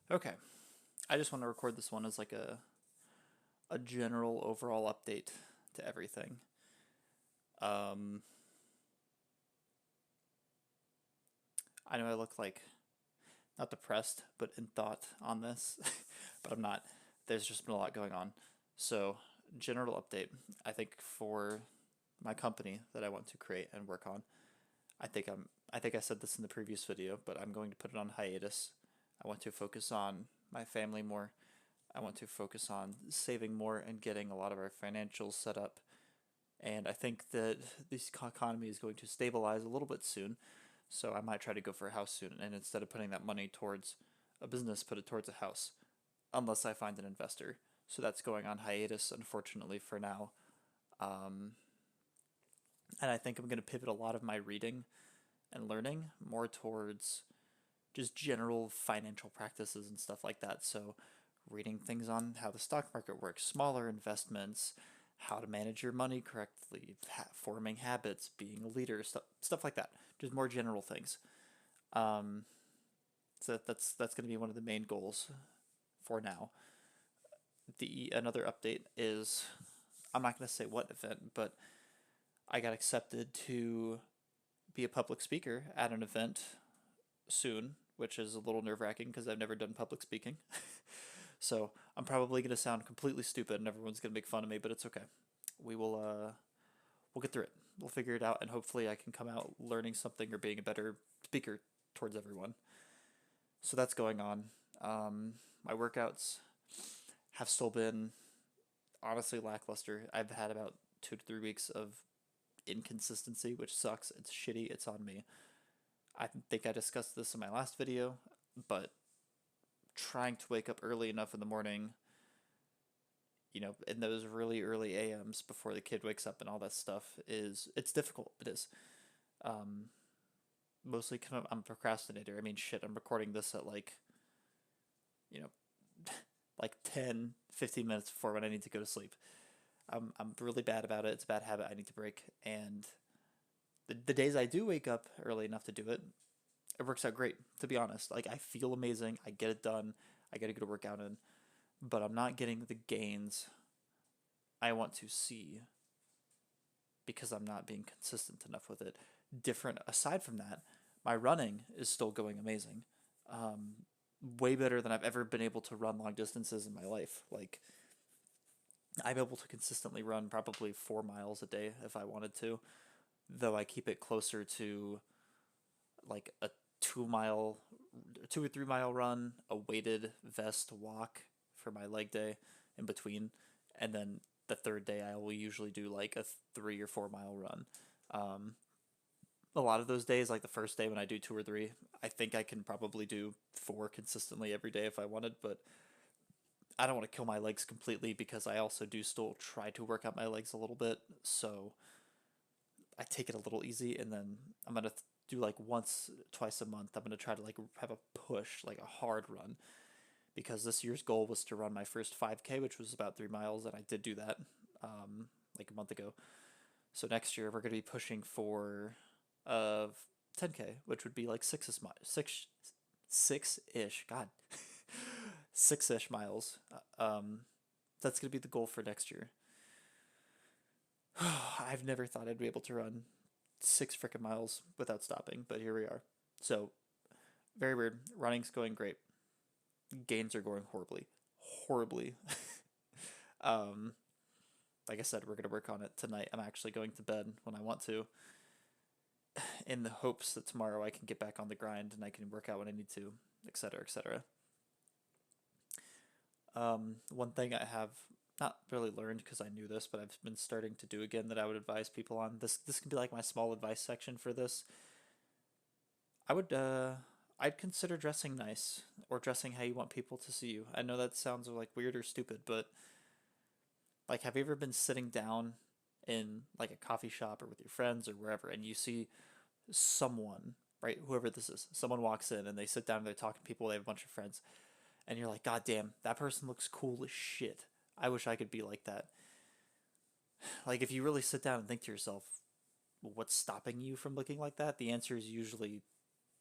Okay, I just want to record this one as like a general overall update to everything. Um, I know I look like not depressed, but in thought on this, but I'm not. There's just been a lot going on. So, general update. I think for my company that I want to create and work on, I think I said this in the previous video, but I'm going to put it on hiatus. I want to focus on my family more. I want to focus on saving more and getting a lot of our financials set up. And I think that this economy is going to stabilize a little bit soon. So I might try to go for a house soon. And instead of putting that money towards a business, put it towards a house, unless I find an investor. So that's going on hiatus, unfortunately, for now. And I think I'm going to pivot a lot of my reading and learning more towards just general financial practices and stuff like that. So, reading things on how the stock market works, smaller investments, how to manage your money correctly, forming habits, being a leader, stuff like that. Just more general things. So that's going to be one of the main goals for now. The another update is I'm not going to say what event, but I got accepted to be a public speaker at an event soon, which is a little nerve wracking because I've never done public speaking. So I'm probably going to sound completely stupid and everyone's going to make fun of me, but it's okay. We will we'll get through it. We'll figure it out and hopefully I can come out learning something or being a better speaker towards everyone. So that's going on. My workouts have still been honestly lackluster. I've had about 2 to 3 weeks of inconsistency, which sucks. It's shitty. It's on me. I think I discussed this in my last video, but trying to wake up early enough in the morning, in those really early AMs before the kid wakes up and all that stuff it's difficult. It is. Mostly because I'm a procrastinator. I mean, shit, I'm recording this at you know, like 10, 15 minutes before when I need to go to sleep. I'm really bad about it. It's a bad habit I need to break. And the days I do wake up early enough to do it, it works out great, to be honest. Like, I feel amazing. I get it done. I get a good workout in. But I'm not getting the gains I want to see because I'm not being consistent enough with it. Different aside from that, my running is still going amazing. Way better than I've ever been able to run long distances in my life. Like, I'm able to consistently run probably 4 miles a day if I wanted to, though I keep it closer to like a 2 mile, 2 or 3 mile run, a weighted vest walk for my leg day in between, and then the third day I will usually do like a 3 or 4 mile run. A lot of those days, like the first day when I do two or three, I think I can probably do four consistently every day if I wanted, but I don't want to kill my legs completely because I also do still try to work out my legs a little bit. So I take it a little easy, and then I'm gonna do like once, twice a month. I'm gonna try to like have a push, like a hard run, because this year's goal was to run my first 5K, which was about 3 miles, and I did do that like a month ago. So next year we're gonna be pushing for 10K, which would be like six ish. God, 6-ish miles. That's gonna be the goal for next year. I've never thought I'd be able to run 6 frickin' miles without stopping, but here we are. So very weird. Running's going great. Gains are going horribly, horribly. Like I said, we're gonna work on it tonight. I'm actually going to bed when I want to, in the hopes that tomorrow I can get back on the grind and I can work out when I need to, etc., etc. One thing I have not really learned because I knew this, but I've been starting to do again that I would advise people on. This can be like my small advice section for this. I would I'd consider dressing nice or dressing how you want people to see you. I know that sounds like weird or stupid, but like, have you ever been sitting down in like a coffee shop or with your friends or wherever and you see someone, right, whoever this is, someone walks in and they sit down and they're talking to people, they have a bunch of friends, and you're like, God damn, that person looks cool as shit. I wish I could be like that. Like, if you really sit down and think to yourself, well, what's stopping you from looking like that? The answer is usually,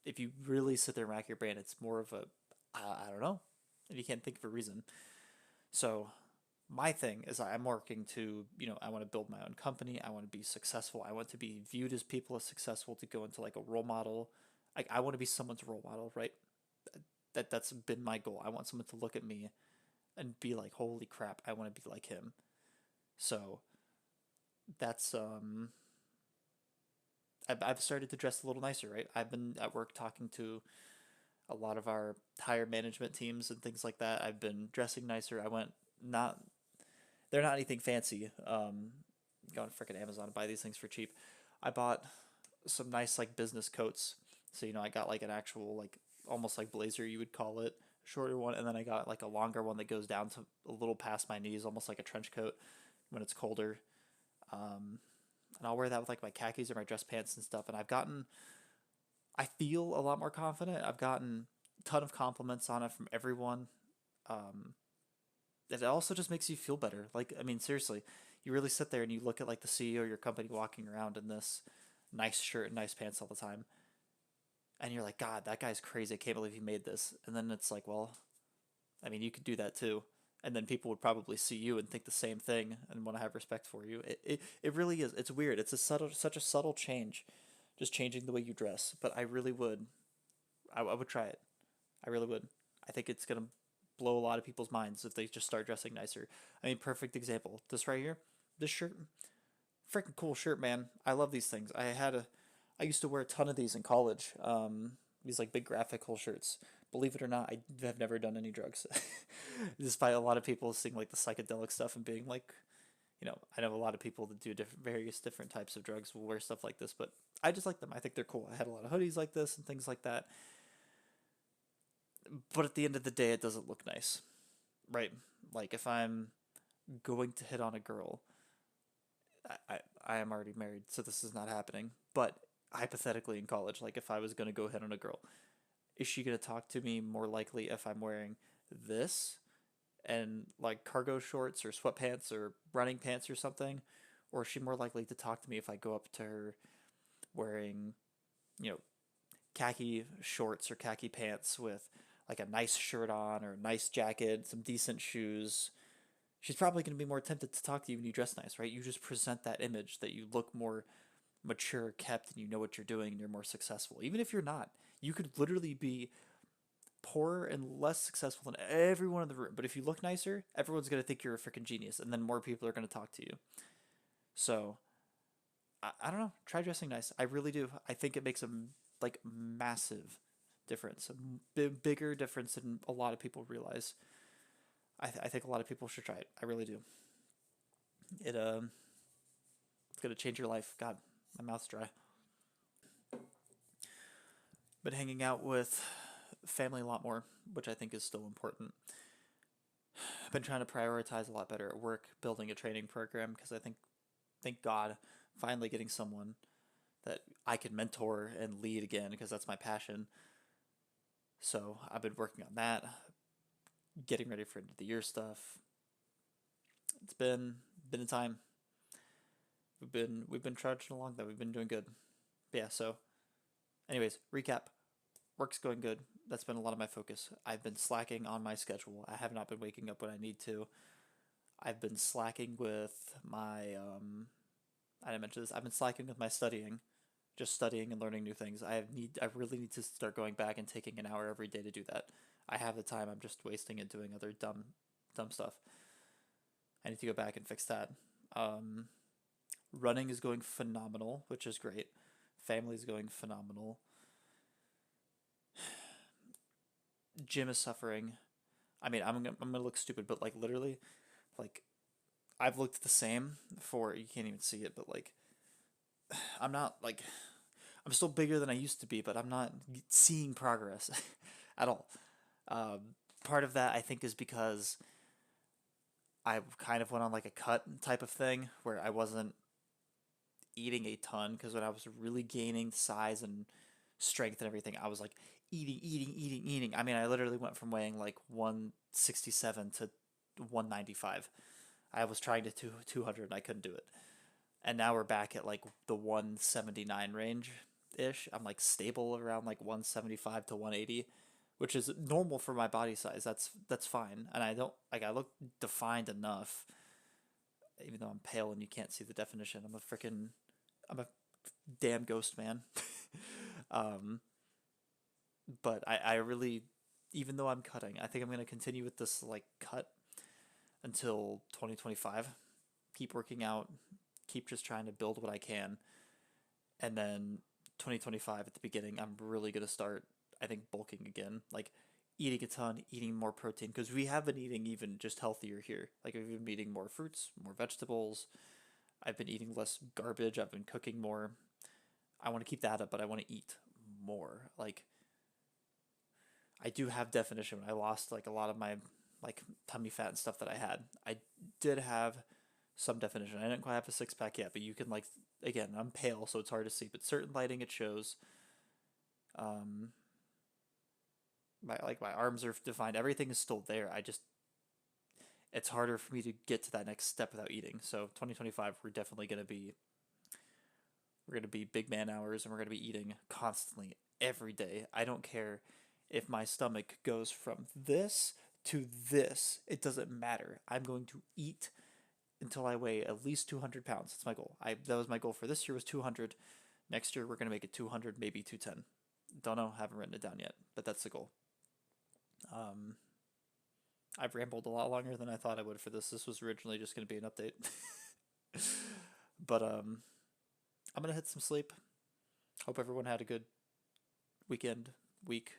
if you really sit there and rack your brain, it's more of a, I don't know. and you can't think of a reason. So my thing is I'm working to, I want to build my own company. I want to be successful. I want to be viewed as people as successful to go into like a role model. Like I want to be someone's role model, right? That's been my goal. I want someone to look at me and be like, "Holy crap, I want to be like him." So that's I've started to dress a little nicer, right? I've been at work talking to a lot of our higher management teams and things like that. I've been dressing nicer. I went not they're not anything fancy. Go on freaking Amazon and buy these things for cheap. I bought some nice like business coats. So I got like an actual like almost like blazer you would call it, shorter one, and then I got like a longer one that goes down to a little past my knees, almost like a trench coat when it's colder. Um, and I'll wear that with like my khakis or my dress pants and stuff. And I feel a lot more confident. I've gotten a ton of compliments on it from everyone. Um, it also just makes you feel better. Like, I mean, seriously, you really sit there and you look at like the CEO of your company walking around in this nice shirt and nice pants all the time, and you're like, God, that guy's crazy. I can't believe he made this. And then it's like, well, I mean, you could do that too. And then people would probably see you and think the same thing and want to have respect for you. It really is. It's weird. It's such a subtle change, just changing the way you dress. But I really would. I would try it. I really would. I think it's gonna blow a lot of people's minds if they just start dressing nicer. I mean, perfect example. This right here, this shirt, freaking cool shirt, man. I love these things. I used to wear a ton of these in college. These like big graphical shirts. Believe it or not, I have never done any drugs. Despite a lot of people seeing like the psychedelic stuff and being like, I know a lot of people that do various different types of drugs will wear stuff like this, but I just like them. I think they're cool. I had a lot of hoodies like this and things like that. But at the end of the day, it doesn't look nice, right? Like if I'm going to hit on a girl, I am already married, so this is not happening. But hypothetically, in college, like if I was going to go hit on a girl, is she going to talk to me more likely if I'm wearing this and like cargo shorts or sweatpants or running pants or something? Or is she more likely to talk to me if I go up to her wearing, you know, khaki shorts or khaki pants with like a nice shirt on or a nice jacket, some decent shoes? She's probably going to be more tempted to talk to you when you dress nice, right? You just present that image that you look more mature, kept, and you know what you're doing and you're more successful. Even if you're not, you could literally be poorer and less successful than everyone in the room. But if you look nicer, everyone's going to think you're a freaking genius, and then more people are going to talk to you. So, I don't know. Try dressing nice. I really do. I think it makes a like massive difference, a bigger difference than a lot of people realize. I think a lot of people should try it. I really do. It it's gonna change your life. God, my mouth's dry. But hanging out with family a lot more, which I think is still important. I've been trying to prioritize a lot better at work, building a training program because I think, thank God, finally getting someone that I can mentor and lead again because that's my passion. So I've been working on that, getting ready for end of the year stuff. It's been a time. We've been trudging along though. We've been doing good. But yeah. So, anyways, recap. Work's going good. That's been a lot of my focus. I've been slacking on my schedule. I have not been waking up when I need to. I've been slacking with my I didn't mention this. I've been slacking with my studying, just studying and learning new things. I really need to start going back and taking an hour every day to do that. I have the time. I'm just wasting it doing other dumb stuff. I need to go back and fix that. Um, Running is going phenomenal, which is great. Family is going phenomenal. Gym is suffering. I mean, I'm gonna look stupid, but like literally, like I've looked the same for you can't even see it, but like I'm not like I'm still bigger than I used to be, but I'm not seeing progress at all. Um, Part of that I think is because I kind of went on like a cut type of thing where I wasn't eating a ton because when I was really gaining size and strength and everything, I was like eating. I mean, I literally went from weighing like 167 to 195. I was trying to 200 and I couldn't do it. And now we're back at like the 179 range ish. I'm like stable around like 175 to 180, which is normal for my body size. That's fine, and I don't like I look defined enough, even though I'm pale and you can't see the definition. I'm a damn ghost man. um, but I really, even though I'm cutting, I think I'm gonna continue with this like cut until 2025. Keep working out, keep just trying to build what I can, and then 2025 at the beginning, I'm really gonna start, I think, bulking again, like eating a ton, eating more protein, because we have been eating even just healthier here. Like we've been eating more fruits, more vegetables. I've been eating less garbage. I've been cooking more. I want to keep that up, but I want to eat more. Like I do have definition. I lost like a lot of my like tummy fat and stuff that I had. I did have some definition. I didn't quite have a six pack yet, but you can like again, I'm pale, so it's hard to see. But certain lighting it shows. Um, my arms are defined. Everything is still there. I just it's harder for me to get to that next step without eating. So 2025, we're gonna be big man hours, and we're gonna be eating constantly every day. I don't care if my stomach goes from this to this. It doesn't matter. I'm going to eat until I weigh at least 200 pounds. That's my goal. That was my goal for this year was 200. Next year we're gonna make it 200, maybe 210. Don't know. Haven't written it down yet, but that's the goal. Um, I've rambled a lot longer than I thought I would for this. This was originally just gonna be an update, but I'm gonna hit some sleep. Hope everyone had a good weekend, week,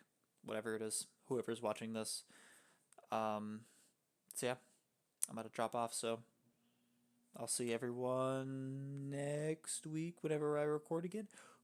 whatever it is, whoever's watching this. Um, so yeah, I'm gonna drop off. So I'll see everyone next week whenever I record again.